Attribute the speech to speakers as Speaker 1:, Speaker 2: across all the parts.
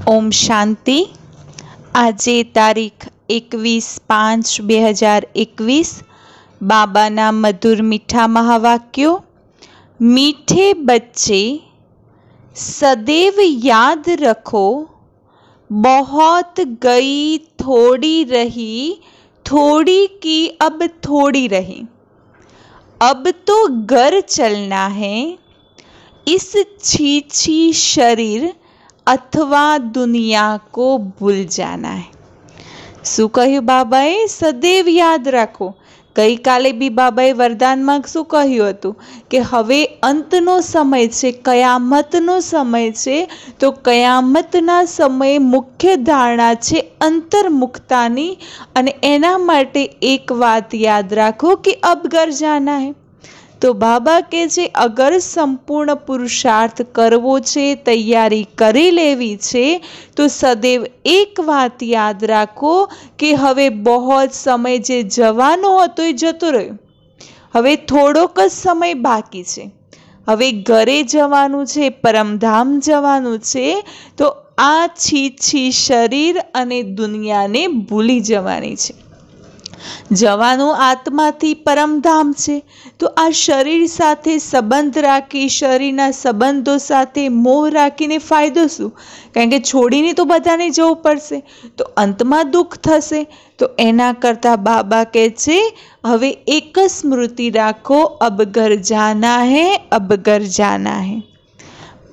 Speaker 1: ઓમ શાંતિ। આજે તારીખ 21/5/2021 બાબાના મધુર મીઠા મહાવાક્યો। मीठे बच्चे सदैव याद रखो, बहुत गई थोड़ी रही, थोड़ी की अब थोड़ी रही। अब तो घर चलना है, इस छीछी शरीर अथवा दुनिया को भूल जाना है। શું કહ્યું બાબાએ? સદૈવ યાદ રાખો। ગઈકાલે બી બાબાએ વરદાનમાં શું કહ્યું હતું કે હવે અંતનો સમય છે, કયામતનો સમય છે, તો કયામતના સમયે મુખ્ય ધારણા છે અંતર્મુખતાની, અને એના માટે એક વાત યાદ રાખો કે અબ ઘર જાના હૈ। તો બાબા કહે છે અગર સંપૂર્ણ પુરુષાર્થ કરવો છે, તૈયારી કરી લેવી છે, તો સદૈવ એક વાત યાદ રાખો કે હવે બહોત સમય જે જવાનો હતો એ જતો રહ્યો, હવે થોડોક જ સમય બાકી છે, હવે ઘરે જવાનું છે, પરમધામ જવાનું છે, તો આ છીછી શરીર અને દુનિયાને ભૂલી જવાની છે। જવાનું આત્માથી પરમધામ છે, તો આ શરીર સાથે સંબંધ રાખી, શરીરના સંબંધો સાથે મોહ રાખીને ફાયદો શું? કારણ કે છોડીને તો બધાને જવું પડશે, તો અંતમાં દુઃખ થશે। તો એના કરતાં બાબા કહે છે હવે એક જ સ્મૃતિ રાખો, અબ ઘર જાના હૈ, અબ ઘર જાના હૈ।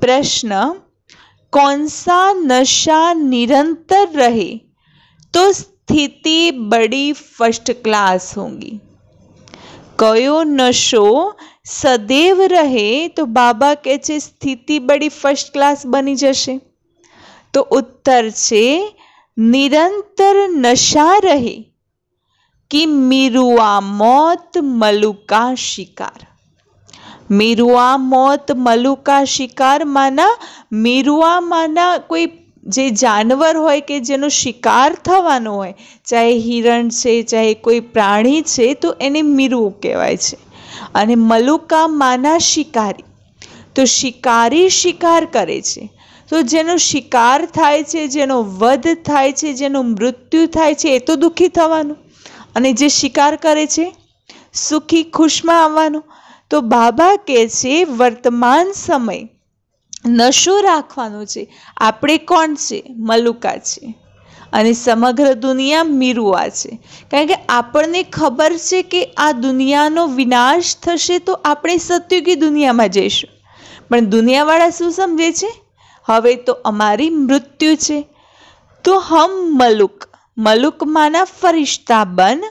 Speaker 1: પ્રશ્ન, कौन सा नशा निरंतर रहे तो स्थिति बड़ी फर्स्ट क्लास होगी? कयो नशो सदैव रहे तो बाबा કહે છે સ્થિતિ બડી ફર્સ્ટ ક્લાસ બની જશે। તો ઉત્તર છે નિરંતર નશા રહે कि मिरुआ मौत मलुका शिकार। मिरुआ मौत मलुका शिकार माना मिरुआ माना कोई જે જાનવર હોય કે જેનો શિકાર થવાનો હોય, ચાહે હિરણ છે, ચાહે કોઈ પ્રાણી છે, તો એને મીરવું કહેવાય છે। અને મલુકા માના શિકારી, તો શિકારી શિકાર કરે છે, તો જેનો શિકાર થાય છે, જેનો વધ થાય છે, જેનું મૃત્યુ થાય છે, એ તો દુઃખી થવાનું, અને જે શિકાર કરે છે સુખી ખુશમાં આવવાનું। તો બાબા કહે છે વર્તમાન સમય નશો રાખવાનો છે। આપણે કોણ છે? મલુકા છે, અને સમગ્ર દુનિયા મીરુઆ છે। કારણ કે આપણને ખબર છે કે આ દુનિયાનો વિનાશ થશે તો આપણે સત્યુગી દુનિયામાં જઈશું, પણ દુનિયાવાળા શું સમજે છે? હવે તો અમારી મૃત્યુ છે। તો હમ મલુક, मलुक माना फरिश्ता बन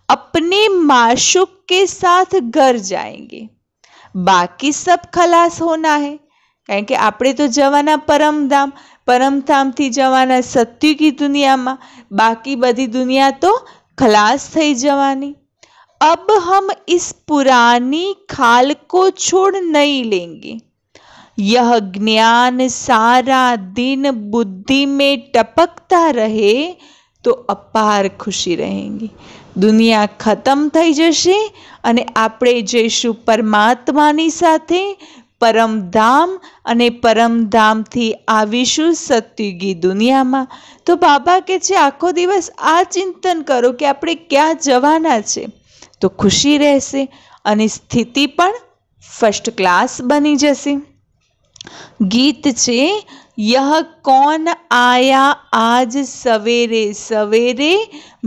Speaker 1: अपने माशूक के साथ घर जाएंगे, बाकी सब खलास होना है। કારણ કે આપણે તો જવાના પરમધામ, પરમધામથી જવાના સત્યુગી દુનિયામાં, બાકી બધી दुनिया तो खलास થઈ જવાની। अब हम इस पुरानी खाल को छोड़ नहीं लेंगे, यह ज्ञान सारा दिन बुद्धि में टपकता रहे तो अपार खुशी रहेगी। दुनिया खत्म થઈ જશે અને આપણે જઈશું પરમાત્માની સાથે પરમધામ, અને પરમધામથી આવીશું સત્યુગી દુનિયામાં। તો બાબા કહે છે આખો દિવસ આ ચિંતન કરો કે આપણે ક્યાં જવાના છે, તો ખુશી રહેશે અને સ્થિતિ પણ ફર્સ્ટ ક્લાસ બની જશે। ગીત છે यह कौन आया आज सवेरे सवेरे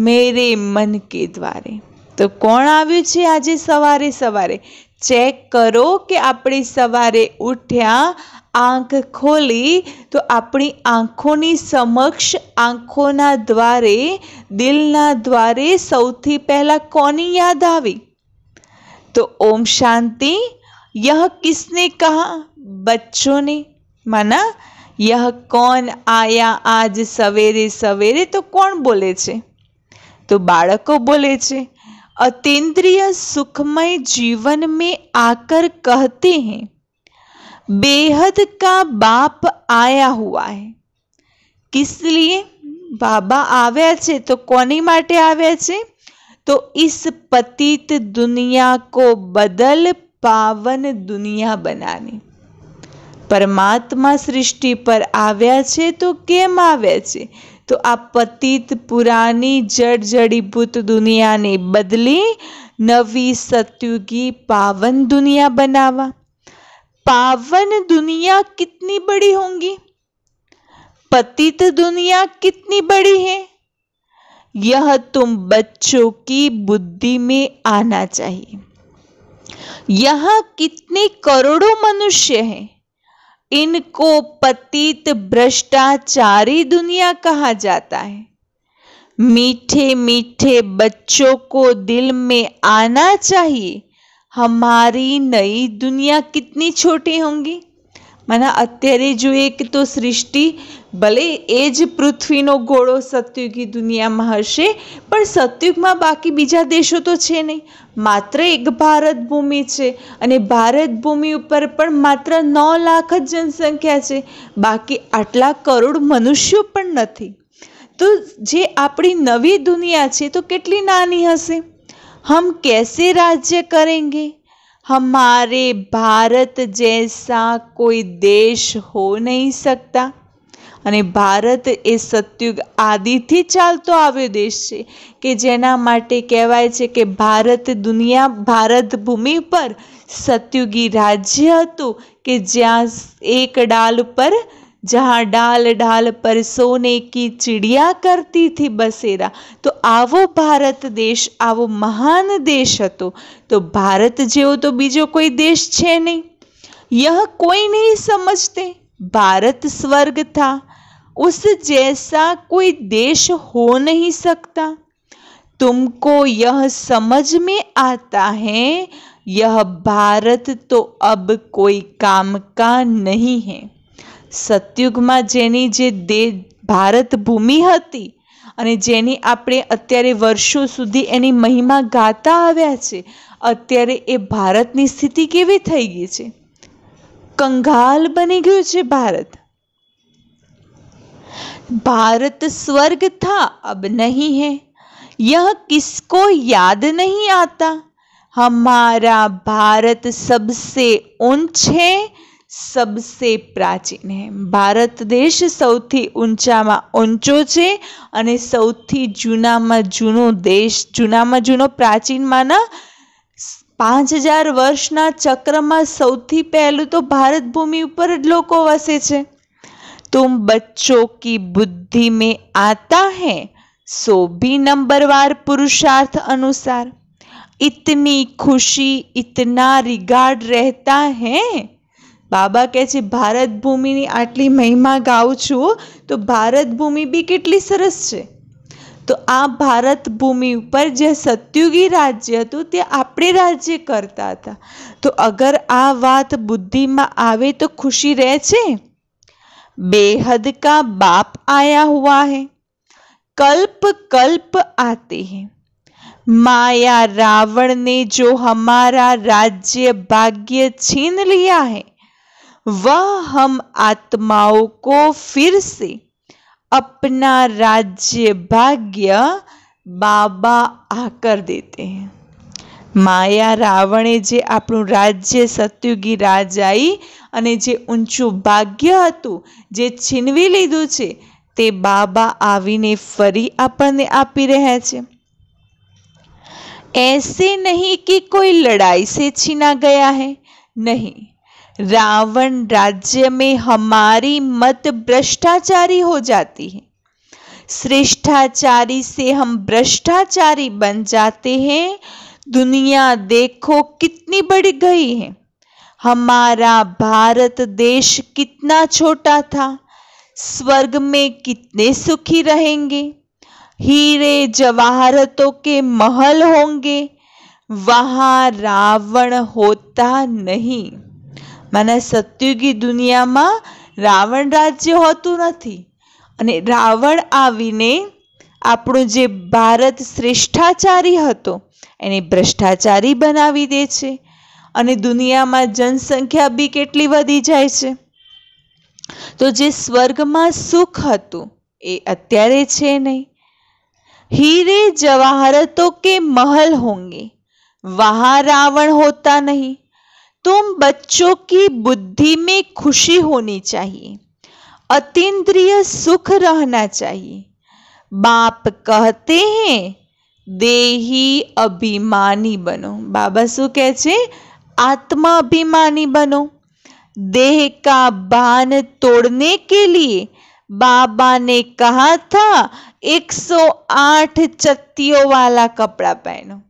Speaker 1: मेरे मन के द्वारे। तो કોણ આવ્યું છે આજે સવારે સવારે? ચેક કરો કે આપણે સવારે ઉઠ્યા, આંખ ખોલી, તો આપણી આંખોની સમક્ષ, આંખોના દ્વારે, દિલના દ્વારે સૌથી પહેલા કોની યાદ આવી? તો ઓમ શાંતિ। यह किसने कहा? बच्चों ने। माना यह कौन आया आज सवेरे सवेरे, तो कौन बोले छे? तो बाळको बोले छे। अतीन्द्रिय सुखमय जीवन में आकर कहते हैं बेहद का बाप आया हुआ है। किस लिए बाबा आव्या छे? तो कोनी माटे आव्या छे? तो इस पतित दुनिया को बदल पावन दुनिया बनानी। પરમાત્મા સૃષ્ટિ પર આવ્યા છે તો કેમ આવ્યા છે? તો આ પતિત પુરાની જળજડીભૂત દુનિયાને બદલી નવી सत्युगी पावन दुनिया बनावा। पावन दुनिया कितनी बड़ी होंगी? पतित दुनिया कितनी बड़ी है? यह तुम बच्चों की बुद्धि में आना चाहिए। यहाँ कितने करोड़ों मनुष्य हैं, इनको पतित भ्रष्टाचारी दुनिया कहा जाता है। मीठे मीठे बच्चों को दिल में आना चाहिए, हमारी नई दुनिया कितनी छोटी होंगी। माना અત્યારે જોઈએ કે તો સૃષ્ટિ ભલે એ જ પૃથ્વીનો ગોળો સતયુગી દુનિયામાં હશે, પણ સતયુગમાં બાકી બીજા દેશો તો છે નહીં, માત્ર એક ભારત ભૂમિ છે અને ભારત ભૂમિ ઉપર પણ માત્ર 9 લાખ જ જનસંખ્યા છે, બાકી આટલા કરોડ મનુષ્યો પણ નથી। तो जे अपनी नवी दुनिया है तो कितनी नानी हसे। हम कैसे राज्य करेंगे? हमारे भारत जैसा कोई देश हो नहीं सकता। अने भारत ए सतयुग आदि थी चालतो आव्यो देश है कि जेना माटे कहेवाय छे कि भारत दुनिया भारत भूमि पर सतयुगी राज्य हतुं कि ज्यां एक डाल पर जहाँ डाल डाल पर सोने की चिड़िया करती थी बसेरा। तो आवो भारत देश आवो महान देश हतो। तो भारत जेवो तो बीजो कोई देश छे नहीं। यह कोई नहीं समझते भारत स्वर्ग था, उस जैसा कोई देश हो नहीं सकता। तुमको यह समझ में आता है यह भारत तो अब कोई काम का नहीं है। सतयुगमां जेनी जे भारत भूमि हती अने जेनी आपणे अत्यारे वर्षो सुधी एनी महिमा गाता आव्या छे, अत्यारे ए भारतनी स्थिति केवी थई गई छे? कंगाल बनी गयुं छे भारत। भारत स्वर्ग था अब नहीं है, यह किसको याद नहीं आता। हमारा भारत सबसे ऊंच है, सबसे प्राचीन है। भारत देश सौथी ऊंचामां ऊंचो छे अने सौथी जूनामां जूनो देश, जूनामां जूनो प्राचीनमांना 5000 वर्षना चक्रमा सौथी पहलू तो भारत भूमि पर लोको वसे छे। तुम बच्चों की बुद्धि में आता है सो भी नंबरवार पुरुषार्थ अनुसार। इतनी खुशी इतना रिगार्ड रहता है। बाबा कहे छे भारत भूमिनी आटली महिमा गाऊं छूं तो भारत भूमि भी केटली सरस छे। तो आ भारत भूमि पर जे सतयुगी राज्य हतुं ते आपणे राज्य करता था। तो अगर आ वात बुद्धि में आवे तो खुशी रहे छे। बेहद का बाप आया हुआ है, कल्प कल्प आते हैं। माया रावण ने जो हमारा राज्य भाग्य छीन लिया है वह हम आत्माओं को फिर से अपना राज्य भाग्य बाबा आकर देते हैं। माया रावणे जे आपणुं राज्य सतयुगी राजाई अने जे ऊंचुं भाग्य हतुं जे छीनवी लीधुं छे ते बाबा आवीने फरी आपणने आपी रह्या छे। ऐसे नहीं कि कोई लड़ाई से छीना गया है, नहीं। रावण राज्य में हमारी मत भ्रष्टाचारी हो जाती है, श्रेष्ठाचारी से हम भ्रष्टाचारी बन जाते हैं। दुनिया देखो कितनी बढ़ गई है। हमारा भारत देश कितना छोटा था, स्वर्ग में कितने सुखी रहेंगे। हीरे जवाहरतों के महल होंगे, वहां रावण होता नहीं। माने सतयुगी दुनिया में रावण राज्य होतुं नथी अने रावण आवीने आपणो जे भारत श्रेष्ठाचारी हतो एने भ्रष्टाचारी बनावी दे छे अने दुनिया में जनसंख्या भी केटली वधी जाय छे। तो जे स्वर्ग में सुख हतुं ए अत्यारे छे नहीं। हीरे जवाहरतों के महल होंगे, वहां रावण होता नहीं। तुम बच्चों की बुद्धि में खुशी होनी चाहिए, अतीन्द्रिय सुख रहना चाहिए। बाप कहते हैं देही अभिमानी बनो। बाबा शू कहे छे? आत्मा अभिमानी बनो। देह का भान तोड़ने के लिए बाबा ने कहा था 108 चत्तियों वाला कपड़ा पहनो।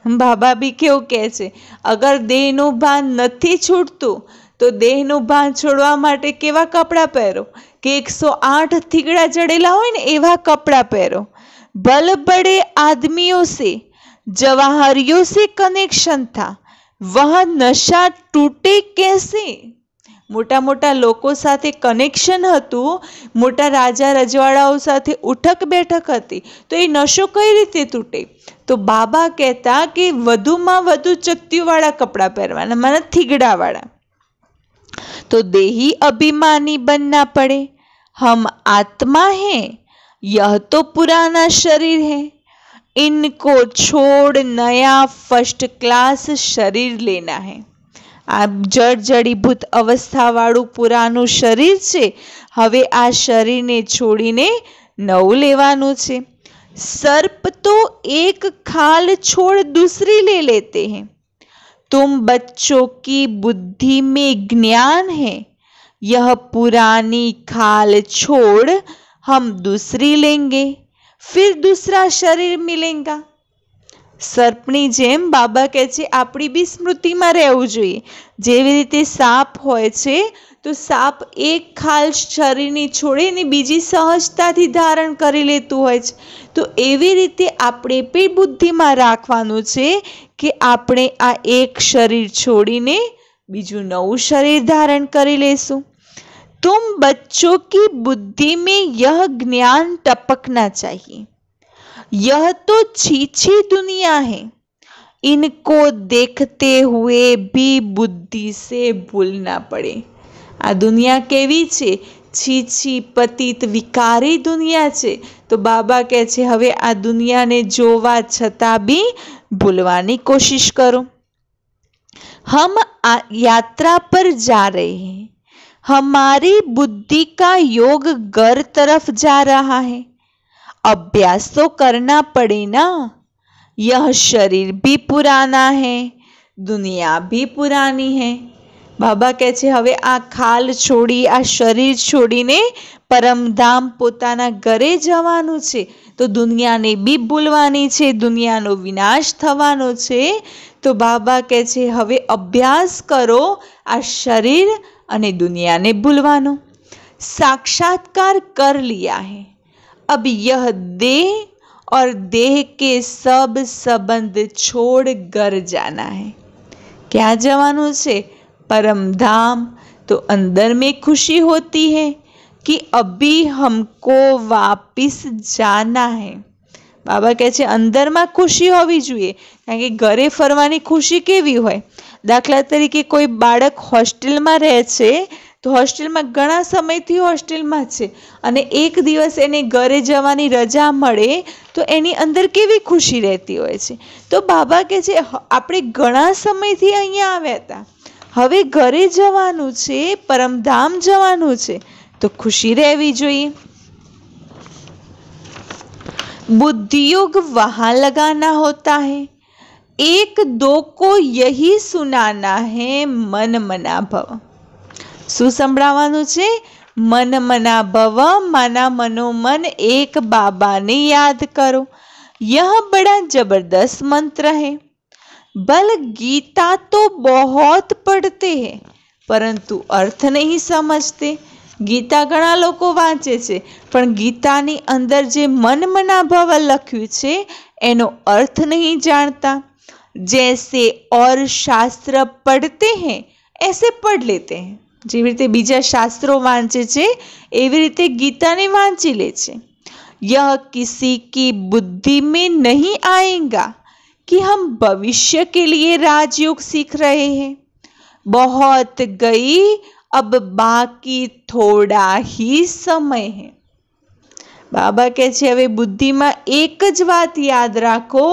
Speaker 1: बाबा भी केવું કહે છે? અગર દેહનું ભાન નથી છૂટતું તો દેહનું ભાન છોડવા માટે કેવા કપડાં પહેરો કે 108 થીગડા જડેલા હોય ને એવા કપડાં પહેરો। बल बड़े आदमियों से, जवाहरियों से कनेक्शन था, वह नशा टूटे कैसे? मोटा मोटा लोको साथे कनेक्शन हतुं, मोटा राजा रजवाड़ाओ साथे उठक बैठक हती, तो ये नशो कई रीते तूटे? तो बाबा कहता कि वधुमां वधु चत्तीवाळा कपड़ा पहेरवाना, माने थीगड़ावाळा। तो देही अभिमानी बनना पड़े। हम आत्मा हैं, यह तो पुराना शरीर है, इनको छोड़ नया फर्स्ट क्लास शरीर लेना है। आ जड़जड़ीभूत अवस्था वाळुं पुरानुं शरीर छे, हवे आ शरीरने छोड़ीने नवुं लेवानुं छे। सर्प तो एक खाल छोड़ दूसरी ले लेते हैं। तुम बच्चों की बुद्धि में ज्ञान है, यह पुरानी खाल छोड़ हम दूसरी लेंगे, फिर दूसरा शरीर मिलेगा। सर्पनी जेम बाबा कहे छे आपणी बी स्मृति में रहेवुं जोईए। जेवी रीते साप होय छे तो साप एक खाल शरीरनी छोड़ीने बीजी सहजताथी धारण करी लेतुं होय छे। तो एवी रीते आपणे बी बुद्धिमां राखवानुं छे कि आपणे आ एक शरीर छोड़ीने बीजुं नवुं शरीर धारण करी लेशुं। तुम बच्चों की बुद्धि में यह ज्ञान टपकना चाहिए। यह तो छीछी दुनिया है, इनको देखते हुए भी बुद्धि से भूलना पड़े। आ दुनिया केवी छे? छीछी पतित विकारी दुनिया छे। तो बाबा कहे छे हवे आ दुनिया ने जोवा छतां भी भूलवानी कोशिश करो। हम यात्रा पर जा रहे हैं, हमारी बुद्धि का योग घर तरफ जा रहा है। अभ्यास तो करना पड़े ना। यह शरीर भी पुराना है, दुनिया भी पुरानी है। बाबा कहे छे हवे आ खाल छोड़ी, आ शरीर छोड़ीने परमधाम पोताना घरे जवानुं छे। तो दुनिया ने भी भूलवानी छे, दुनियानो विनाश थवानो छे। तो बाबा कहे छे हवे अभ्यास करो आ शरीर अने दुनिया ने भूलवानो। साक्षात्कार कर लिया है, अब यह देह और देह के सब संबंध छोड़ घर जाना है। क्या जवानुं छे? परम धाम। तो अंदर में खुशी होती है कि अभी हमको वापिस जाना है। बाबा कहे छे अंदर में खुशी होवी जोईए, कारण के घरे फरवानी खुशी केवी होय? दाखला तरीके कोई बाळक होस्टेल में रहे छे तो होस्टेल में घणा समयथी होस्टेल में छे अने एक दिवस एने घरे जवानी रजा मळे तो एनी अंदर केवी खुशी रहती होय छे। तो बाबा कहे छे आपणे घणा समयथी अहींया आव्या हता, हवे घरे जवानुं छे, परमधाम जवानुं छे, तो खुशी रहवी जोईए। बुद्धियोग वहां लगाना होता है, एक दो को यही सुनाना है, मन मना भव। શું સંભળાવવાનું છે? મન મના ભવ, માના મનોમન एक बाबा ने याद करो। यह बड़ा जबरदस्त मंत्र है। बल गीता तो बहुत पढ़ते हैं परंतु अर्थ नहीं समझते। गीता घणा लोको वांचे छे पण गीतानी अंदर जे मन मना भव लख्युं छे एनो अर्थ नहीं जानता। जैसे और शास्त्र पढ़ते हैं ऐसे पढ़ लेते हैं। जेवी रीते बीजा शास्त्रों वांचे छे एवी रीते गीता ने वांची ले छे। यह किसी की बुद्धि में नहीं आएगा कि हम भविष्य के लिए राजयोग सीख रहे हैं। बहुत गई, अब बाकी थोड़ा ही समय है। બાબા કહે છે હવે બુદ્ધિમાં એક જ વાત યાદ રાખો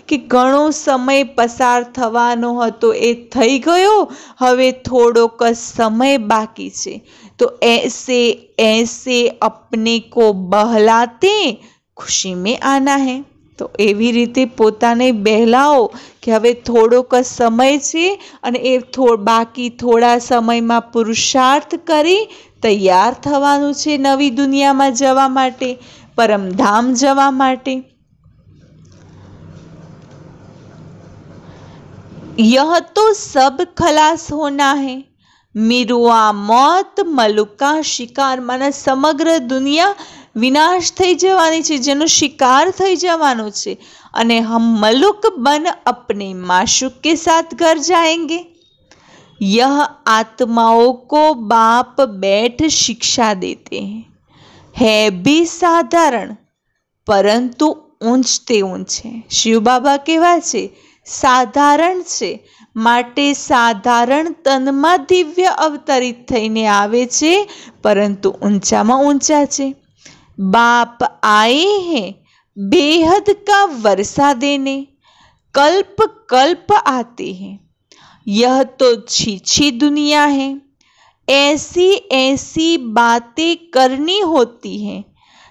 Speaker 1: કે ઘણો સમય પસાર થવાનો હતો એ થઈ ગયો, હવે થોડોક સમય બાકી છે, તો ऐसे ऐसे अपने को बहलाते खुशी में आना है। તો એવી રીતે પોતાને બહેલાવો કે હવે થોડોક સમય છે અને એ બાકી થોડા સમયમાં પુરુષાર્થ કરી તૈયાર થવાનું છે નવી દુનિયામાં જવા માટે, પરમધામ જવા માટે। यह तो सब खलास होना है, मिरुआ मौत मलुका शिकार, माना समग्र दुनिया विनाश થઈ જવાની છે, જેનો શિકાર થઈ જવાનો છે, અને हम मलुक बन अपने माशूक के साथ घर जाएंगे। यह आत्माओं को बाप बैठ शिक्षा देते हैं, है भी साधारण પરંતુ ઊંચતે ઊંચે। શિવ બાબા કેવા છે? સાધારણ છે, માટે સાધારણ તનમાં દિવ્ય અવતરિત થઈને આવે છે, પરંતુ ઊંચામાં ઊંચા છે। बाप आए हैं बेहद का वर्षा देने, कल्प कल्प आते हैं, यह तो छीछी दुनिया है, ऐसी ऐसी बातें करनी होती हैं,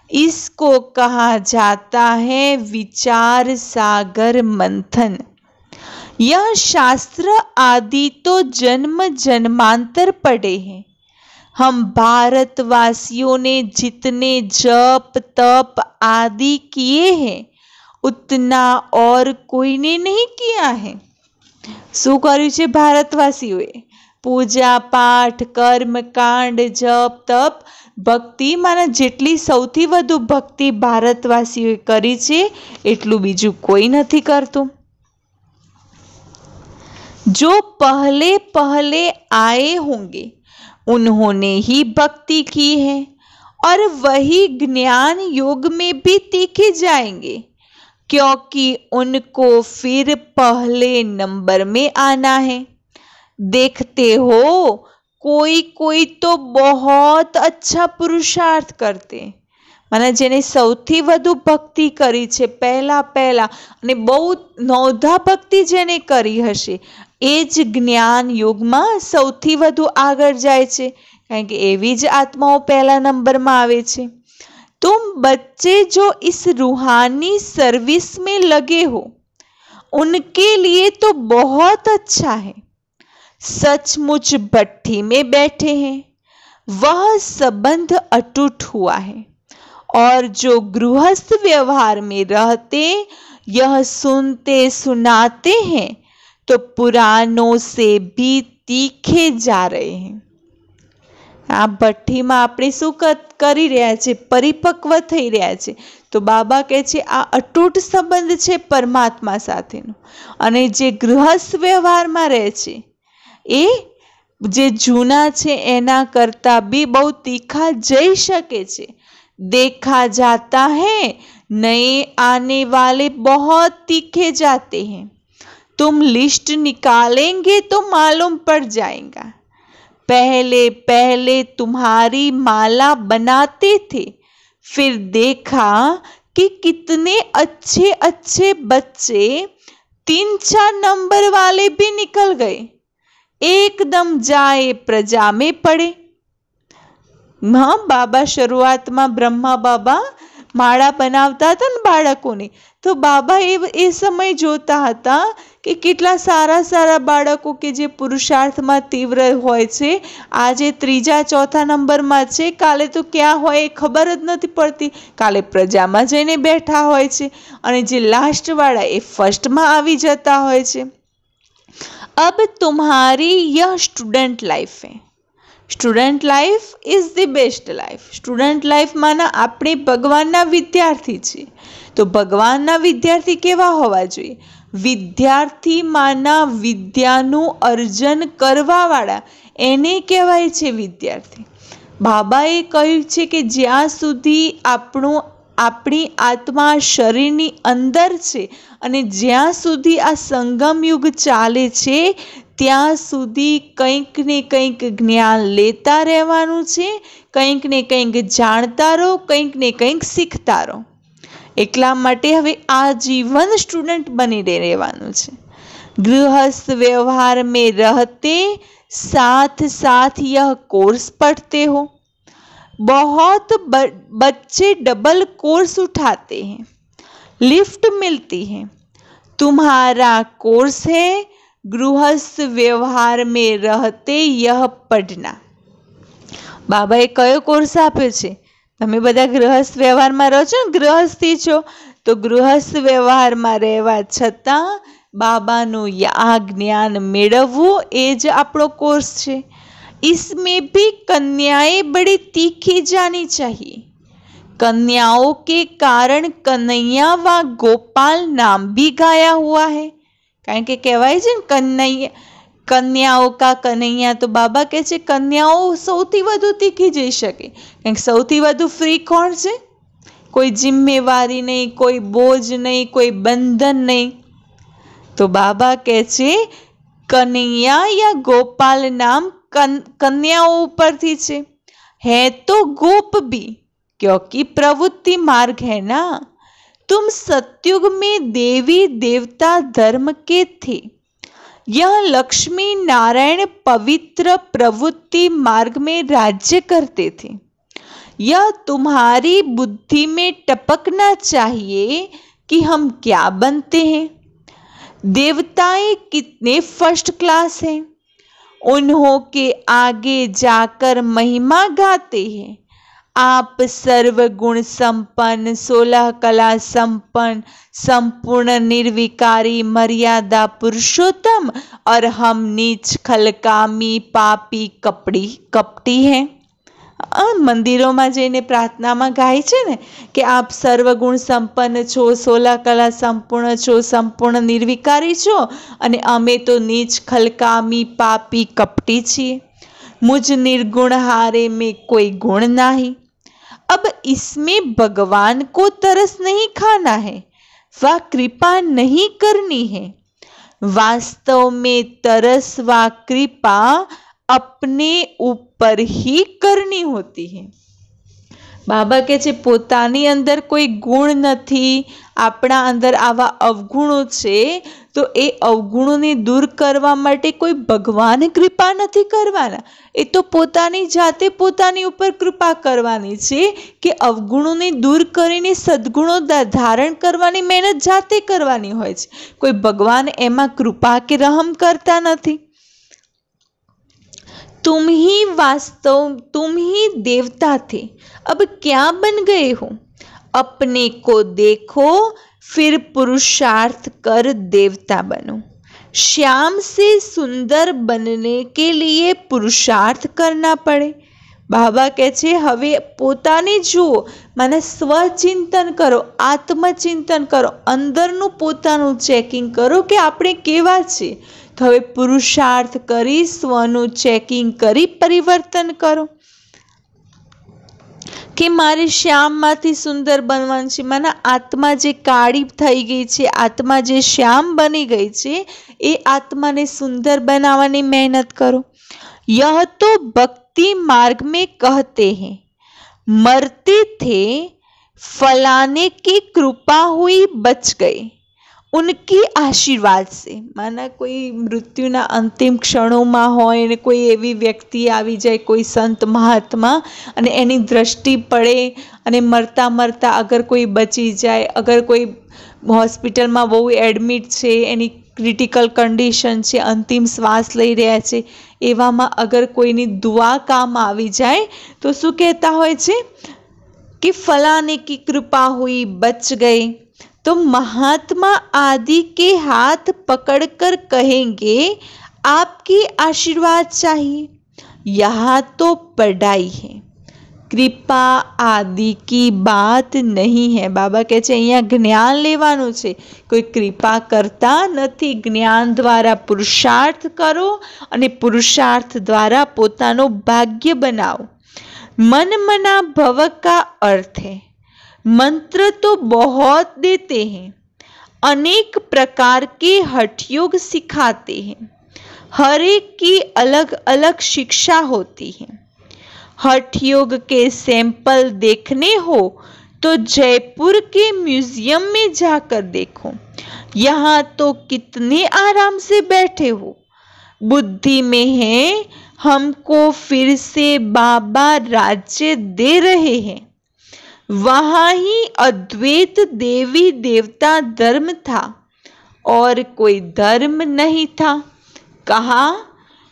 Speaker 1: इसको कहा जाता है विचार सागर मंथन। यह शास्त्र आदि तो जन्म जन्मांतर पढ़े हैं, हम भारतवासियों ने जितने जप तप आदि किए हैं उतना और कोई ने नहीं किया है। શું કર્યું છે ભારતવાસીઓએ? પૂજા પાઠ કર્મ કાંડ જપ તપ ભક્તિ, માના જેટલી સૌથી વધુ ભક્તિ ભારતવાસીઓએ કરી છે એટલું બીજું કોઈ નથી કરતું। जो पहले पहले आए होंगे उन्होंने ही भक्ति की है और वही ज्ञान योग में भी तीखे जाएंगे, क्योंकि उनको फिर पहले नंबर में आना है। देखते हो कोई कोई तो बहुत अच्छा पुरुषार्थ करते, माना जेने सौथी वधु भक्ति करी छे पहला पहला अने बहु नौधा भक्ति जेने करी हशे ए ज ज्ञान युगमां सौथी वधु आगळ जाय छे, कारण के एवी ज आत्माओं पहला नंबर में आवे छे। तुम बच्चे जो इस रूहानी सर्विस में लगे हो उनके लिए तो बहुत अच्छा है, सचमुच भट्ठी में बैठे हैं, वह संबंध अटूट हुआ है, और जो गृहस्थ व्यवहार में रहते यह सुनते सुनाते हैं तो पुराणों से भी तीखे जा रहे हैं। आ भट्ठीमां આપણે શું કરી રહ્યા છે? પરિપક્વ થઈ રહ્યા છે। તો બાબા કહે છે આ અતૂટ સંબંધ છે પરમાત્મા સાથેનો, અને જે ગૃહસ્થ વ્યવહારમાં રહે છે એ જે જૂના છે એના કરતા બી બહુ તીખા જઈ શકે છે। देखा जाता है नए आने वाले बहुत तीखे जाते हैं, तुम लिस्ट निकालेंगे तो मालूम पड़ जाएगा। पहले पहले तुम्हारी माला बनाते थे, फिर देखा कि कितने अच्छे अच्छे बच्चे 3-4 नंबर वाले भी निकल गए, एकदम जाए प्रजा में पड़े। हाँ, बाबा शुरुआत में ब्रह्मा बाबा माळा बनावता था ने बाळकोनी, तो बाबा ए समय जोता हता कि केटला सारा सारा बाळको के जे पुरुषार्थ में तीव्र होय छे, आजे 3-4 नंबर में छे, काले तो क्या होय खबर ज नथी पड़ती, काले प्रजा में जईने बैठा होय छे, अने जे लास्ट वाळा ए फर्स्ट में आवी जता होय छे। अब तुम्हारी यह स्टूडेंट लाइफ है, student life is the best life. Student life माना आपणे भगवानना विद्यार्थी छे, तो भगवानना विद्यार्थी केवा होवा जोईए? विद्यार्थी माना विद्यानुं अर्जन करवावाळा एने कहेवाय छे विद्यार्थी। बाबाए कह्युं छे कि ज्यां सुधी आपणी आत्मा शरीरनी अंदर छे अने ज्यां सुधी आ संगम युग चाले छे ત્યાં સુધી કંઈક ને કંઈક જ્ઞાન લેતા રહેવાનું છે, કંઈક ને કંઈક જાણતા રહો, કંઈક ને કંઈક શીખતા રહો। એટલા માટે હવે આજીવન સ્ટूडेंट बनी રહેવાનું છે। गृहस्थ व्यवहार में रहते साथ साथ यह कोर्स पढ़ते हो। बहुत बच्चे डबल कोर्स उठाते हैं, लिफ्ट मिलती है। तुम्हारा कोर्स है गृहस्थ व्यवहार में रहते यह पढ़ना। બાબાએ કયો કોર્સ આપ્યો છે? તમે બધા ગૃહસ્થ વ્યવહારમાં રહો છો ને, ગૃહસ્થી છો, તો ગૃહસ્થ વ્યવહારમાં રહેવા છતાં બાબાનું આ જ્ઞાન મેળવવું એ જ આપણો કોર્સ છે। इसमें भी कन्याएं बड़ी तीखी जानी चाहिए। कन्याओं के कारण कन्हैया व गोपाल नाम भी गाया हुआ है। કારણ કે કહેવાય છે ને કન્યાઓ કા કન્હૈયા, તો બાબા કહે છે કન્યાઓ સૌથી વધુ તીખી જઈ શકે, કારણ કે સૌથી વધુ ફ્રી કોણ છે? કોઈ જિમ્મેવારી નહીં, કોઈ બોજ નહીં, કોઈ બંધન નહીં। તો બાબા કહે છે कन्हैया या गोपाल नाम कन्याओं परथी छे, है तो गोप भी, क्योंकि प्रवृत्ति मार्ग है ना। तुम सतयुग में देवी देवता धर्म के थे। यह लक्ष्मी नारायण पवित्र प्रवृत्ति मार्ग में राज्य करते थे। यह तुम्हारी बुद्धि में टपकना चाहिए कि हम क्या बनते हैं। देवताएं कितने फर्स्ट क्लास हैं, उन्हों के आगे जाकर महिमा गाते हैं। आप सर्वगुण संपन्न, 16 कला संपन्न, संपूर्ण निर्विकारी, मर्यादा पुरुषोत्तम, और हम नीच खलकामी पापी कपटी हैं। મંદિરોમાં જઈને પ્રાર્થનામાં ગાય છે ને કે આપ સર્વગુણ સંપન્ન છો, 16 કલા સંપૂર્ણ છો, સંપૂર્ણ નિર્વિકારી છો, અને અમે તો નીચ ખલકામી પાપી કપટી છીએ। मुझ निर्गुण हारे में कोई गुण नहीं। अब इसमें भगवान को तरस नहीं खाना है, वह कृपा नहीं करनी है। वास्तव में तरस व कृपा अपने ऊपर ही करनी होती है। बाबा કહે છે પોતાની અંદર કોઈ ગુણ નથી, આપણા અંદર આવા અવગુણો છે, તો એ અવગુણોને દૂર કરવા માટે કોઈ ભગવાન કૃપા નથી કરવાના, એ તો પોતાની જાતે પોતાની ઉપર કૃપા કરવાની છે કે અવગુણોને દૂર કરીને સદ્ગુણો ધારણ કરવાની મહેનત જાતે કરવાની હોય છે। કોઈ ભગવાન એમાં કૃપા કે રહમ કરતા નથી। तुम ही देवता थे, अब क्या बन गए हो? अपने को देखो, फिर पुरुषार्थ कर देवता बनो। श्याम से सुंदर बनने के लिए पुरुषार्थ करना पड़े। बाबा કહે છે હવે પોતાને જુઓ, મને સ્વચિંતન કરો, આત્મચિંતન કરો, અંદરનું પોતાનું ચેકિંગ કરો કે આપણે કેવા છીએ। તો હવે પુરુષાર્થ કરી સ્વનું ચેકિંગ કરી પરિવર્તન કરો કે મારે શ્યામમાંથી સુંદર બનવાનું છે। મને આત્મા જે કાળી થઈ ગઈ છે, આત્મા જે શ્યામ બની ગઈ છે, એ આત્માને સુંદર બનાવવાની મહેનત કરો। यह तो भक्ति मार्ग में कहते हैं, मरते थे फलाने की कृपा हुई बच गए उनकी आशीर्वाद से। माना कोई मृत्युना अंतिम क्षणों में होय ने कोई एवी व्यक्ति आवी जाए, कोई संत महात्मा, अने एनी दृष्टि पड़े अने मरता मरता अगर कोई बची जाए, अगर कोई हॉस्पिटल में बहु एडमिट छे, एनी क्रिटिकल कंडीशन छे, अंतिम श्वास लई रह्या छे, एवामां अगर कोईनी दुआ काम आवी जाए तो शुं कहेता होय छे कि फलाने की कृपा हुई बच गए। तो महात्मा आदि के हाथ पकड़कर कहेंगे आपकी आशीर्वाद चाहिए। यहाँ तो पढ़ाई है, कृपा आदि की बात नहीं है। बाबा કહે છે અહીંયા જ્ઞાન લેવાનું છે, કોઈ कृपा करता નથી। જ્ઞાન द्वारा पुरुषार्थ करो અને पुरुषार्थ द्वारा પોતાનો भाग्य बनाओ। मन मना भव का अर्थ है, मंत्र तो बहुत देते हैं, अनेक प्रकार के हठ योग सिखाते हैं, हर एक की अलग अलग शिक्षा होती है। हठ योग के सैंपल देखने हो तो जयपुर के म्यूजियम में जाकर देखो। यहाँ तो कितने आराम से बैठे हो। बुद्धि में है हमको फिर से बाबा राज्य दे रहे हैं। वहाँ ही अद्वैत देवी देवता धर्म था और कोई धर्म नहीं था। कहा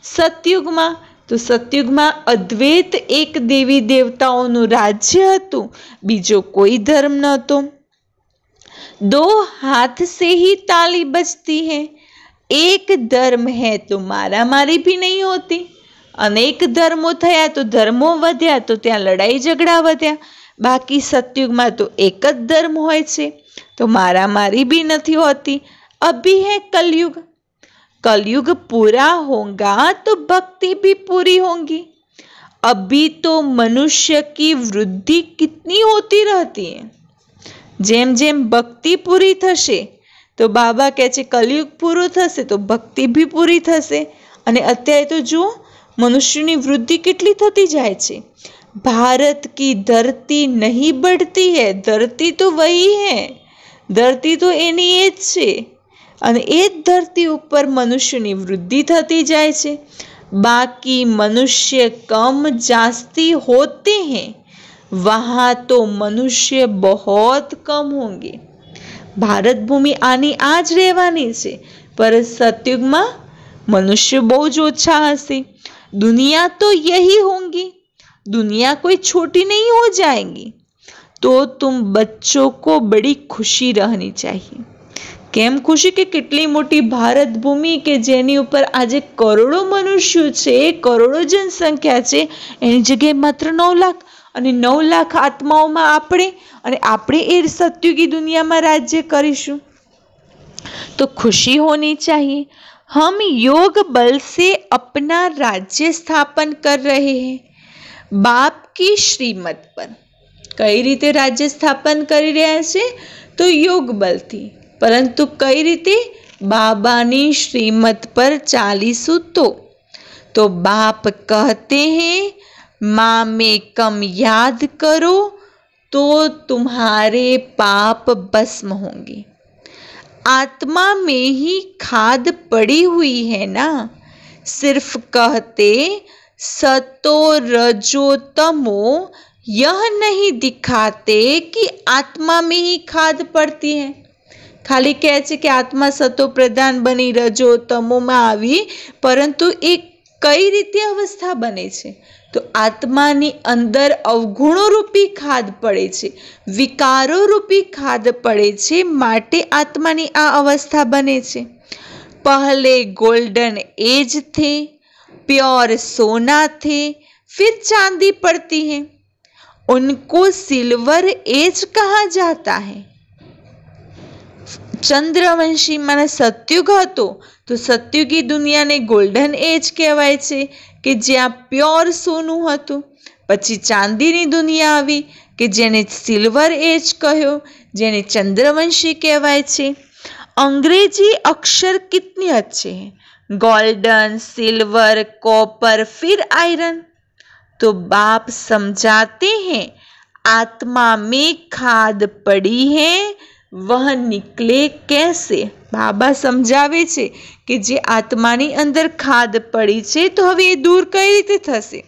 Speaker 1: सतयुग में, तो सतयुग में अद्वैत एक देवी देवताओं राज्य हतुं, बीजो कोई धर्म नहोतो। दो हाथ से ही ताली बजती है। एक धर्म है तो मारामारी भी नहीं होती। अनेक धर्मों थया तो धर्मों वध्या तो त्यां लड़ाई झगड़ा वध्या। बाकी सतयुग में तो एक ज धर्म होय छे तो मारामारी भी नहीं होती। अभी है कलयुग, कलयुग पूरा होगा तो भक्ति भी पूरी होगी। अभी तो मनुष्य की वृद्धि कितनी होती रहती है। जेम जेम भक्ति पूरी थशे तो बाबा कहे छे कलयुग पूरो थशे तो भक्ति भी पूरी थशे। अने अत्यारे तो जो मनुष्यनी वृद्धि केटली थती जाय छे। भारत की धरती नहीं बढ़ती है, धरती तो वही है, धरती तो एनी एज छे अने ए धरती ऊपर मनुष्यनी वृद्धि थती जाय छे। बाकी मनुष्य कम जास्ती होते हैं, वहाँ तो मनुष्य बहुत कम होंगे। भारत भूमि आनी आज रहवानी छे, पर सतयुग में मनुष्य बहुत ओछा हशे। दुनिया तो यही होंगी, दुनिया कोई छोटी नहीं हो जाएगी। तो तुम बच्चों को बड़ी खुशी रहनी चाहिए। केम खुशी के કેટલી મોટી ભારત ભૂમિ કે જેની ઉપર આજે કરોડો મનુષ્યો છે, કરોડો જનસંખ્યા છે, એની જગ્યાએ માત્ર 9 લાખ અને 9 લાખ આત્માઓમાં આપણે એ સતયુગી દુનિયામાં રાજ્ય કરીશું तो खुशी होनी चाहिए। हम योग बल से अपना राज्य स्थापन कर रहे हैं। बाप की श्रीमत पर कई रीते राज्य स्थापन કરી રહ્યા છે તો योग बलથી, परंतु कई रीते बाबानी श्रीमत पर चालीसु तो बाप कहते हैं माँ में कम याद करो तो तुम्हारे पाप भस्म होंगे। आत्मा में ही खाद पड़ी हुई है ना। सिर्फ कहते सतो रजो तमो यह नहीं दिखाते कि आत्मा में ही खाद पड़ती है। खाली कहे छे कि आत्मा सतो प्रधान बनी रजो तमो में आवी, परंतु एक कई रीते अवस्था बने छे तो आत्मानी अंदर अवगुणो रूपी खाद पड़े छे, विकारो रूपी खाद पड़े छे, माटे आत्मानी आ अवस्था बने छे। पहले गोल्डन एज थे, प्योर सोना थे, फिर चांदी पड़ती है, उनको सिल्वर एज कहा जाता है। चंद्रवंशी माने सतयुग हतो तो सतयुगी दुनिया ने गोल्डन एज कहेवाय छे कि ज्यां प्योर सोनू हतुं। पछी चांदीनी दुनिया आवी कि जेने सिल्वर एज कह्यो, जेने चंद्रवंशी कहेवाय छे। अंग्रेजी अक्षर कितनी अच्छे हैं, गोल्डन, सिल्वर, कॉपर, फिर आयरन। तो बाप समझाते हैं आत्मा में खाद पड़ी है, वह निकले कैसे। बाबा समझावे छे कि जे आत्मानी अंदर खाद पड़ी छे तो हवे ए दूर कई रीते थशे।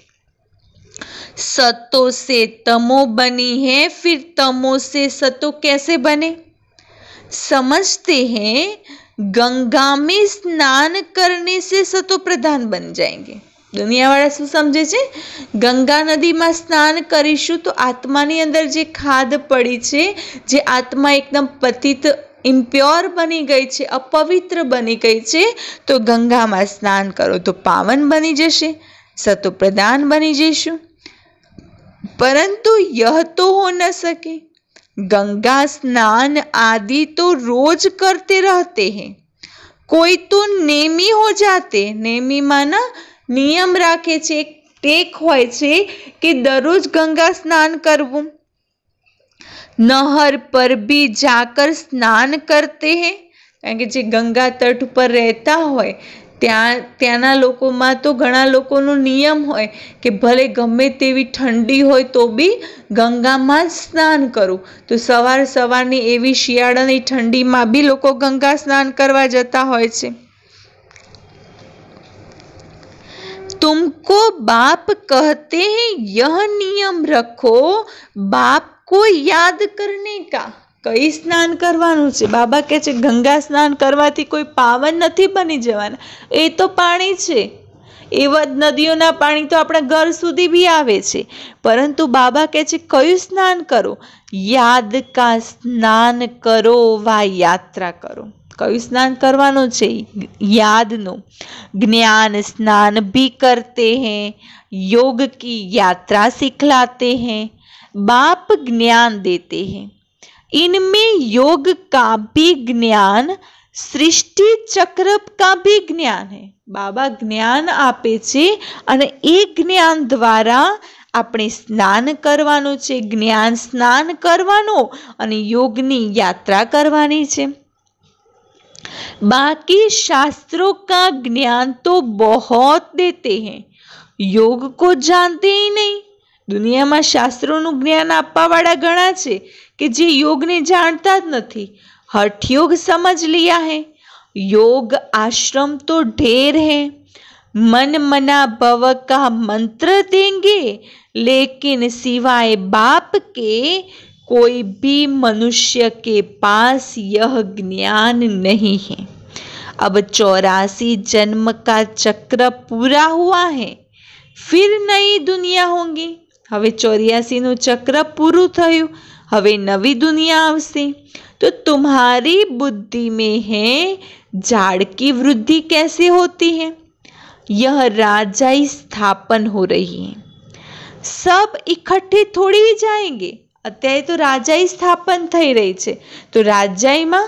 Speaker 1: सतो से तमो बनी है, फिर तमो से सतो कैसे बने। समझते हैं गंगा में स्नान करने से सतो प्रधान बन जाएंगे। दुनियावाळा शुं समझे छे, गंगा नदी में स्नान करीशुं तो आत्मानी अंदर जे खाद पड़ी छे, जे आत्मा एकदम पतित इम्प्योर बनी गई छे, अपवित्र बनी गई छे, तो गंगा में स्नान करो तो पावन बनी जशे, सतो प्रधान बनी जशुं। परंतु यह तो हो न सके। गंगा स्नान आदि तो रोज करते रहते हैं, कोई तो नेमी हो जाते। नेमी माना नियम राखे छे, एक टेक होय छे कि दररोज गंगा स्नान करवुं। नहर पर भी जाकर स्नान करते हैं, कारण के जे गंगा तट पर रहता होय ત્યાંના લોકોમાં તો ઘણા લોકોનો નિયમ હોય કે ભલે ગમે તેવી ઠંડી હોય તો બી ગંગામાં જ સ્નાન કરવું. તો સવારની એવી શિયાળાની ઠંડીમાં બી લોકો ગંગા સ્નાન કરવા જતા હોય છે. तुमको बाप कहते हैं यह नियम रखो बाप को याद करने का. कई स्नान करवानुं छे? बाबा कहे छे गंगा स्नान करवाथी कोई पावन नहीं बनी जवाना. ए तो पाणी छे, एवा नदीओना पाणी तो आपणा घर सुधी भी आवे छे. परंतु बाबा कहे छे कयुं स्नान करो? याद का स्नान करो वा यात्रा करो. कयुं स्नान करवानुं छे? यादनुं. ज्ञान स्नान भी करते हैं, योग की यात्रा सिखलाते हैं, बाप ज्ञान देते हैं. इनमें योग का भी ज्ञान, सृष्टि चक्र का भी ज्ञान है. बाबा ज्ञान आपे छे अने ए ज्ञान द्वारा આપણે સ્નાન કરવાનું છે, જ્ઞાન સ્નાન કરવાનું અને યોગની યાત્રા કરવાની છે. बाकी शास्त्रों का ज्ञान तो बहुत देते हैं, योग को जानते ही नहीं. दुनियाમાં શાસ્ત્રોનું જ્ઞાન આપવાવાળા ઘણા છે કે જે યોગને જાણતા જ નથી. हठ योग समझ लिया है, योग आश्रम तो ढेर है. मन मना भव का मंत्र देंगे लेकिन सिवाय बाप के कोई भी मनुष्य के पास यह ज्ञान नहीं है. अब 84 जन्म का चक्र पूरा हुआ है, फिर नई दुनिया होगी. हवे 84 નું ચક્ર પૂરું થયું, હવે નવી दुनिया આવશે. तो तुम्हारी बुद्धि में है झाड़ की वृद्धि कैसे होती है? यह राजाई स्थापन हो रही है. सब इकट्ठे थोड़ी ही जाएंगे. અત્યારે તો રાજાઈ સ્થાપન થઈ રહી છે. તો રાજાઈમાં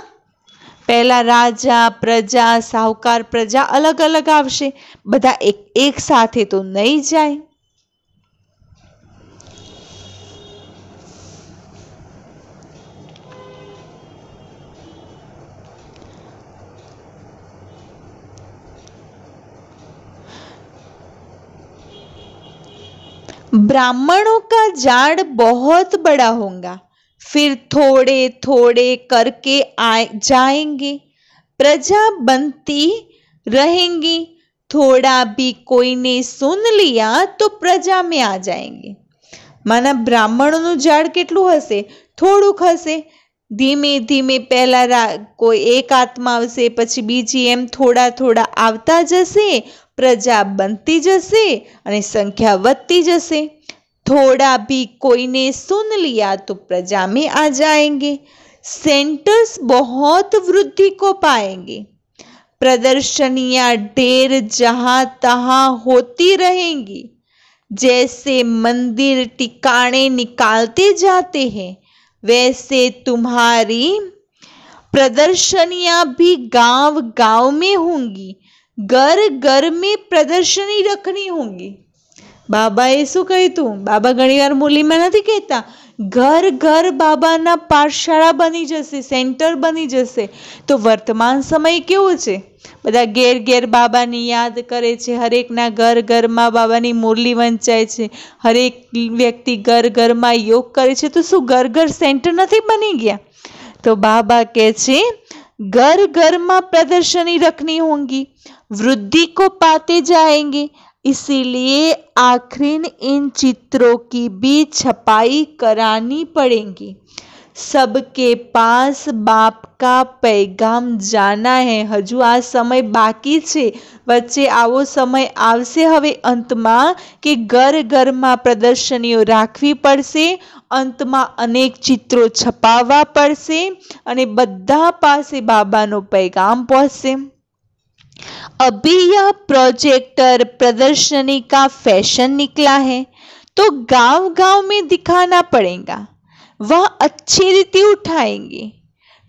Speaker 1: પહેલા રાજા, પ્રજા, સાಹುકાર, પ્રજા અલગ અલગ આવશે. બધા એક સાથે તો નહીં જાય. ब्राह्मणों का झाड़ बहुत बड़ा होगा, फिर थोड़े थोड़े करके जाएंगे, प्रजा बनती रहेंगी. थोड़ा भी कोई ने सुन लिया तो प्रजा में आ जाएंगे. माना ब्राह्मणों झाड़ केटलुं हशे? थोड़ुंक हशे. धीमे धीमे पहला कोई एक आत्मा आवशे, पछी बीजी, एम थोड़ा थोड़ा आवता जशे. प्रजा बनती जशे अने संख्या वधती जशे. थोड़ा भी कोई ने सुन लिया तो प्रजा में आ जाएंगे. सेंटर्स बहुत वृद्धि को पाएंगे. प्रदर्शनियां ढेर जहां तहां होती रहेंगी. जैसे मंदिर टिकाणे निकालते जाते हैं वैसे तुम्हारी प्रदर्शनियां भी गांव गांव में होंगी. घर घर में प्रदर्शनी रखनी होगी. બાબાએ શું કહ્યું હતું? બાબા ઘણીવાર મુરલીમાં નથી કહેતા, ઘર ઘર બાબાના પાઠશાળા બની જશે, સેન્ટર બની જશે. તો વર્તમાન સમય કેવો છે? બધા ઘેર ઘેર બાબાની યાદ કરે છે, હરેકના ઘર ઘરમાં બાબાની મુરલી વંચાય છે, હરેક વ્યક્તિ ઘર ઘરમાં યોગ કરે છે. તો શું ઘર ઘર સેન્ટર નથી બની ગયા? તો બાબા કહે છે घर घर में प्रदर्शनी रखनी होंगी, वृद्धि को पाते जाएंगे. इसीलिए आखिर इन चित्रों की भी छपाई करानी पड़ेगी. सबके पास बाप का पैगाम जाना है. हजू आ समय बाकी छे, वच्चे आवो समय आवशे हवे अंतमां के घर घर में प्रदर्शनीओ राखवी पड़शे. अंतमां अनेक चित्रों छपावा पड़शे अने बधा पासे बाबानो पैगाम पहोंचशे. अभी यह प्रोजेक्टर प्रदर्शनी का फैशन निकला है तो गांव गांव में दिखाना पड़ेगा. वह अच्छी रीति उठाएंगे.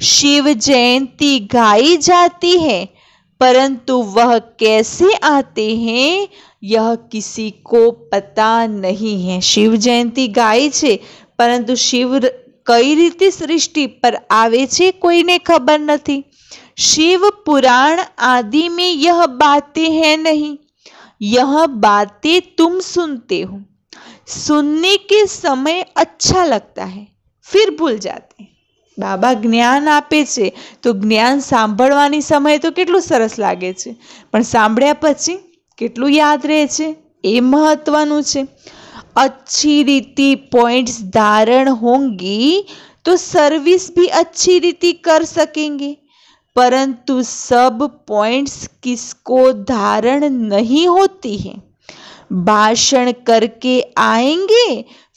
Speaker 1: शिव जयंती गाई जाती है परंतु वह कैसे आते हैं यह किसी को पता नहीं है. शिव जयंती गाई छे परंतु शिव कई रीते सृष्टि पर आवे छे कोईने खबर नहीं. शिव पुराण आदि में यह बातें हैं नहीं। यह बातें तुम सुनते हो, सुनने के समय अच्छा लगता है, फिर भूल जाते हैं। बाबा જ્ઞાન આપે છે તો જ્ઞાન સાંભળવાની સમયે તો કેટલું સરસ લાગે છે, પણ સાંભળ્યા પછી કેટલું યાદ રહે છે એ મહત્વનું છે। अच्छी रीति पॉइंट्स धारण होंगी तो सर्विस भी अच्छी रीति कर सकेंगे, परंतु सब पॉइंट्स किसको धारण नहीं होती है। भाषण करके आएंगे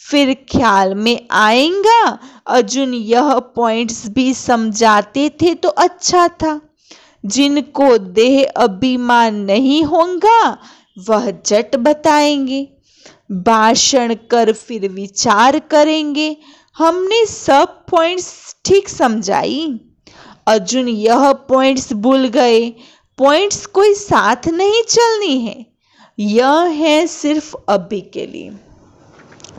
Speaker 1: फिर ख्याल में आएगा, अर्जुन यह पॉइंट्स भी समझाते थे तो अच्छा था। जिनको देह अभिमान नहीं होगा वह झट बताएंगे। भाषण कर फिर विचार करेंगे, हमने सब पॉइंट्स ठीक समझाई। अर्जुन यह पॉइंट्स भूल गए, पॉइंट्स कोई साथ नहीं चलनी है, यह है सिर्फ अभी के लिए।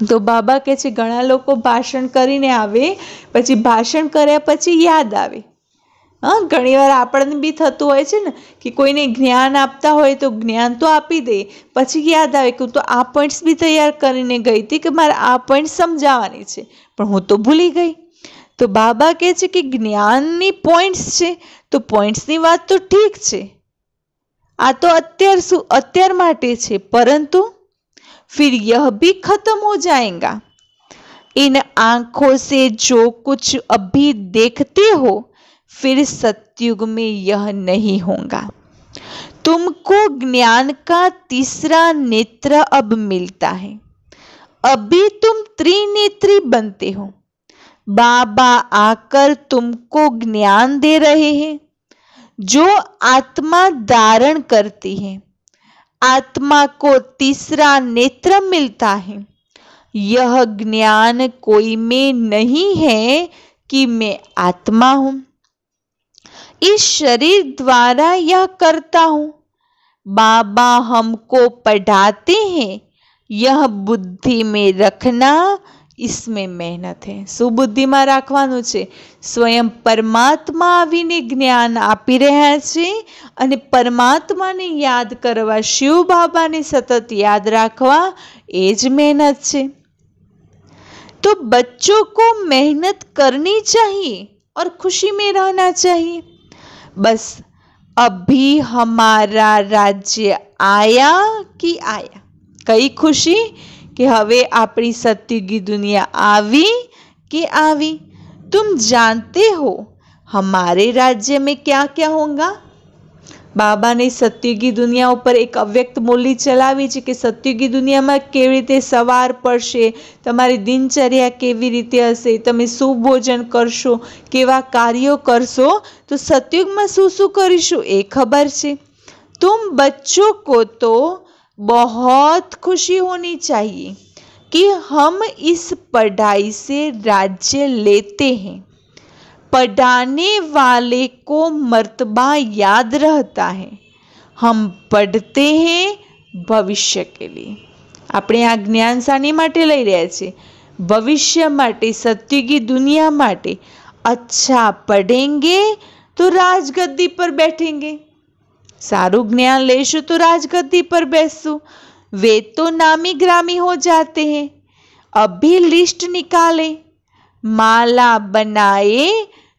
Speaker 1: तो बाबा કહે છે ઘણા લોકો ભાષણ કરીને આવે, પછી ભાષણ કર્યા પછી યાદ આવે। ઘણીવાર આપણને બી થતું હોય છે ને કે કોઈને જ્ઞાન આપતા હોય તો જ્ઞાન તો આપી દે, પછી યાદ આવે કે તો આ પોઈન્ટ્સ બી તૈયાર કરીને ગઈ હતી કે મારે આ પોઈન્ટ સમજાવવાની છે, પણ હું તો ભૂલી ગઈ। તો બાબા કહે છે કે જ્ઞાનની પોઈન્ટ્સ છે તો પોઈન્ટ્સની વાત તો ઠીક છે, આ તો અત્યાર માટે છે, परंतु फिर यह भी खत्म हो जाएगा। इन आंखों से जो कुछ अभी देखते हो फिर सतयुग में यह नहीं होगा। तुमको ज्ञान का तीसरा नेत्र अब मिलता है, अभी तुम त्रिनेत्री बनते हो। बाबा आकर तुमको ज्ञान दे रहे हैं। जो आत्मा धारण करती है, आत्मा को तीसरा नेत्र मिलता है। यह ज्ञान कोई में नहीं है कि मैं आत्मा हूं, इस शरीर द्वारा यह करता हूं। बाबा हमको पढ़ाते हैं, यह बुद्धि में रखना, इसमें मेहनत है। सुबुद्धि में राखवानुं छे। स्वयं परमात्मा आवीने ज्ञान आपी रह्या छे अने परमात्मा ने याद करवा, शिव बाबा ने सतत याद राखवा, एज मेहनत छे। तो बच्चों को मेहनत करनी चाहिए और खुशी में रहना चाहिए। बस अभी हमारा राज्य आया कि आया, कई खुशी कि हवे अपनी सत्युगी दुनिया आवी कि आवी। तुम जानते हो हमारे राज्य में क्या क्या होगा। बाबा ने सत्युगी दुनिया पर एक अव्यक्त मूल्य चलावी छे कि सत्युगी दुनिया में केवी रीते सवार पड़शे, तमारी दिनचर्या केवी रीते हशे, तमे शुं भोजन करशो, केवा कार्यों करशो, तो सत्युग में शुं शुं करीशुं ए खबर छे। तुम बच्चों को तो बहुत खुशी होनी चाहिए कि हम इस पढ़ाई से राज्य लेते हैं। पढ़ाने वाले को मर्तबा याद रहता है। हम पढ़ते हैं भविष्य के लिए। આપણે આ જ્ઞાન શાની માટે લઈ રહ્યા છે? ભવિષ્ય માટે, સત્યુગી दुनिया માટે। अच्छा पढ़ेंगे तो राजगद्दी पर बैठेंगे। सारू ज्ञान लेशु तो राजगद्दी पर बैसू। वे तो नामी ग्रामी हो जाते हैं। अभी लिस्ट निकाले, माला बनाए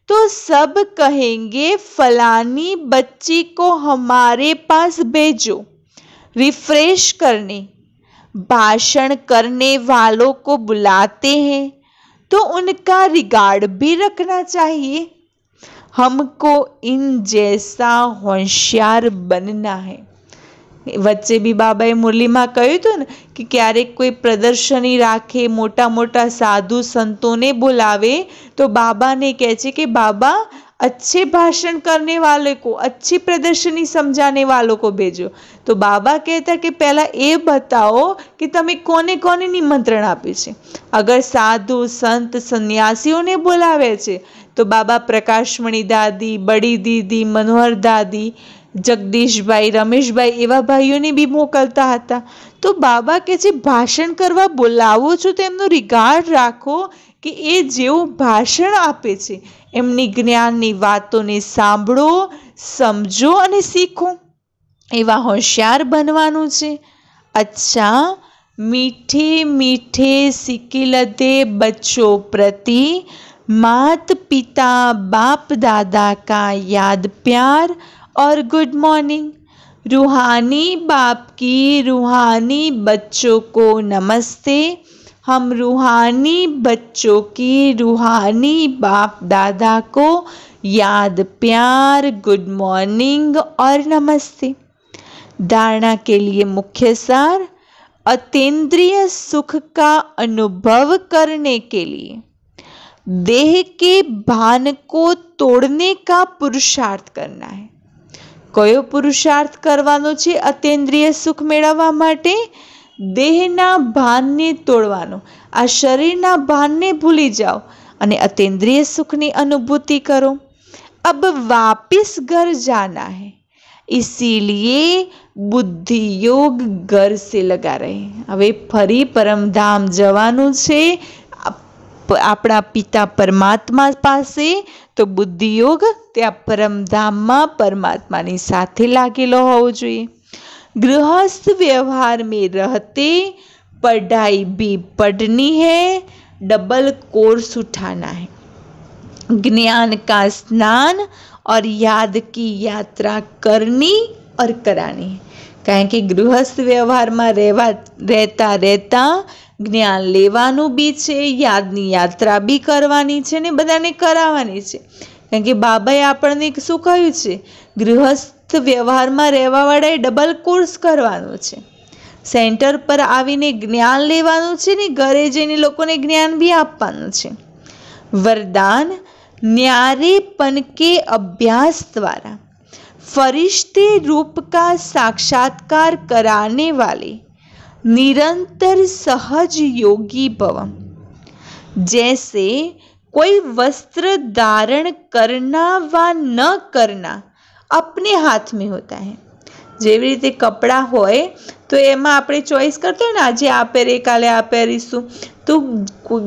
Speaker 1: तो सब कहेंगे फलानी बच्ची को हमारे पास भेजो रिफ्रेश करने। भाषण करने वालों को बुलाते हैं तो उनका रिगार्ड भी रखना चाहिए। हमको इन जैसा होशियार बनना है। वच्चे भी बाबाए मुरलीमां कह्युं हतुं ने कि क्यारेक कोई प्रदर्शनी राखे, मोटा मोटा साधु संतों ने बुलावे तो बाबा ने कहे छे कि बाबा अच्छे भाषण करने वाले को, अच्छी प्रदर्शनी समझाने वालों को भेजो। तो बाबा कहता कि पहला ये बताओ कि तमे कोने कोने निमंत्रण आप्युं छे। अगर साधु संत सन्यासीओं ने बोलावे छे तो बाबा प्रकाशमणी दादी, बड़ी दीदी, मनोहर दादी જગદીશભાઈ, રમેશભાઈ એવા ભાઈઓને બી મોકલતા હતા. તો બાબા કહે છે ભાષણ કરવા બોલાવો છો તો એમનો રિગાર્ડ રાખો કે એ જેવું ભાષણ આપે છે એમની જ્ઞાનની વાતોને સાંભળો, સમજો અને શીખો. એવા હોશિયાર બનવાનું છે. अच्छा, मीठे मीठे सिकिलते बच्चों प्रति मात पिता बाप दादा का याद प्यार और गुड मॉर्निंग. रूहानी बाप की रूहानी बच्चों को नमस्ते. हम रूहानी बच्चों की रूहानी बाप दादा को याद प्यार, गुड मॉर्निंग और नमस्ते. धारणा के लिए मुख्य सार: अतीन्द्रिय सुख का अनुभव करने के लिए देह के भान को तोड़ने का पुरुषार्थ करना है. कयो पुरुषार्थ करवानो छे? अतीन्द्रिय सुख मेळववा माटे देहना भानने तोड़वानो. आ शरीरना भानने भूली जाओ अने अतीन्द्रिय सुखनी अनुभूति करो. अब वापिस घर जाना है, इसीलिए बुद्धि योग घर से लगा रहे. हवे फरी परमधाम जवानुं छे आपणा पिता परमात्मा पासे, तो बुद्धि योग त्या परमधाममां परमात्मानी साथे लागेलो होवो जोईए. गृहस्थ व्यवहार में रहते पढ़ाई भी पढ़नी है, डबल कोर्स उठाना है. ज्ञान का स्नान और याद की यात्रा करनी और करानी है. कारण के गृहस्थ व्यवहार में रहता रहता ज्ञान लेवानुं बी छे, यादनी यात्रा बी करवानी छे ने बधाने करावानी छे. कारण के बाबाए आपणे शुं कह्युं छे? गृहस्थ व्यवहार में रहेवावाळाए डबल कोर्स करवानो छे. सेंटर पर आवीने ज्ञान लेवानुं छे ने घरे जईने लोकोने ज्ञान बी आपवानुं छे. वरदान: न्यारेपन के अभ्यास द्वारा फरिश्ते रूप का साक्षात्कार कराने वाले निरंतर सहज योगी भव. जैसे कोई वस्त्र धारण करना व न करना अपने हाथ में होता है. जेवी रीते कपड़ा होय तो एमां आपणे चॉइस करतो होय ने आजे आ પહેરે काले आ પહેરીશું, तो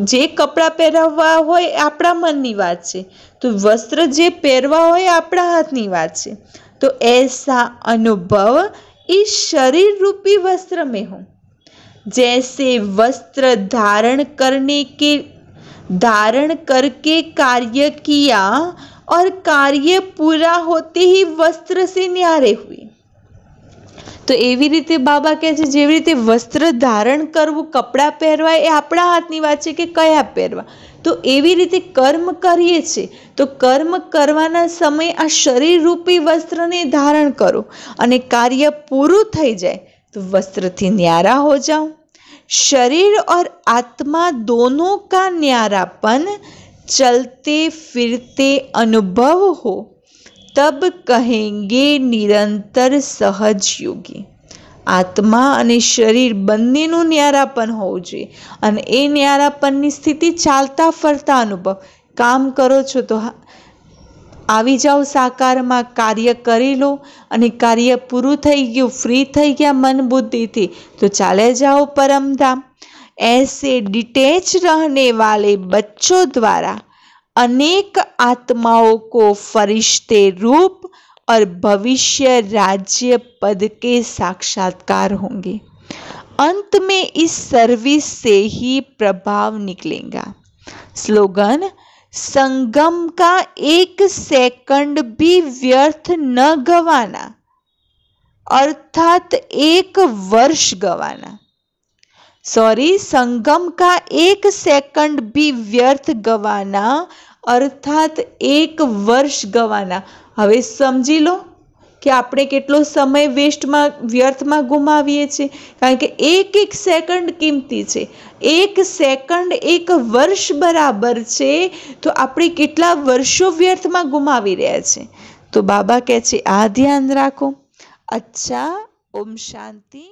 Speaker 1: जे कपड़ा પહેરवा होय आपणा मननी वात छे, तो वस्त्र जे પહેરवा होय आपणा हाथनी वात छे. तो ऐसा अनुभव इस शरीर रूपी वस्त्र में हो. जैसे वस्त्र धारण करके कार्य किया और कार्य पूरा होते ही वस्त्र से न्यारे हुए. तो एवी रीते बाबा कहे छे जेवी रीते वस्त्र धारण करवुं, कपड़ा पहेरवा ए आपणा हाथनी वात छे के कया पहेरवा. तो एवी रीते कर्म करीए छे तो कर्म करवाना समय आ शरीर रूपी वस्त्रने धारण करो अने कार्य पूरुं थई जाए तो वस्त्रथी न्यारा हो जाओ. शरीर और आत्मा दोनों का न्यारापन चलते फिरते अनुभव हो तब कहेंगे निरंतर सहज योगी. आत्मा अने शरीर बंनेनुं न्यारापन होवुं जोईए अने ए न्यारापननी स्थिति चालता फरता अनुभव. काम करो छो तो आवी जाओ साकाરમાં, कार्य करी लो अने कार्य पूरुं थई गयुं, फ्री थई गया मन बुद्धि थी तो चाले जाओ परमधाम. ऐसे डिटेच रहने वाले बच्चों द्वारा अनेक आत्माओं को फरिश्ते रूप और भविष्य राज्य पद के साक्षात्कार होंगे. अंत में इस सर्विस से ही प्रभाव निकलेगा. स्लोगन: संगम का एक सेकंड भी व्यर्थ न गवाना, अर्थात एक वर्ष गवाना. संगम का एक सेकंड भी व्यर्थ गवाना अर्थात एक वर्ष गवाना. हवे समझी लो कि आपणे केटलो समय व्यर्थमां गुमावीए छे. कारण के एक एक सेकंड कीमती छे. एक सेकंड एक वर्ष बराबर छे, तो आपणे केटला वर्षो व्यर्थमां गुमावी रह्या छे. तो बाबा कहे छे आ ध्यान राखो. अच्छा, ओम शांति.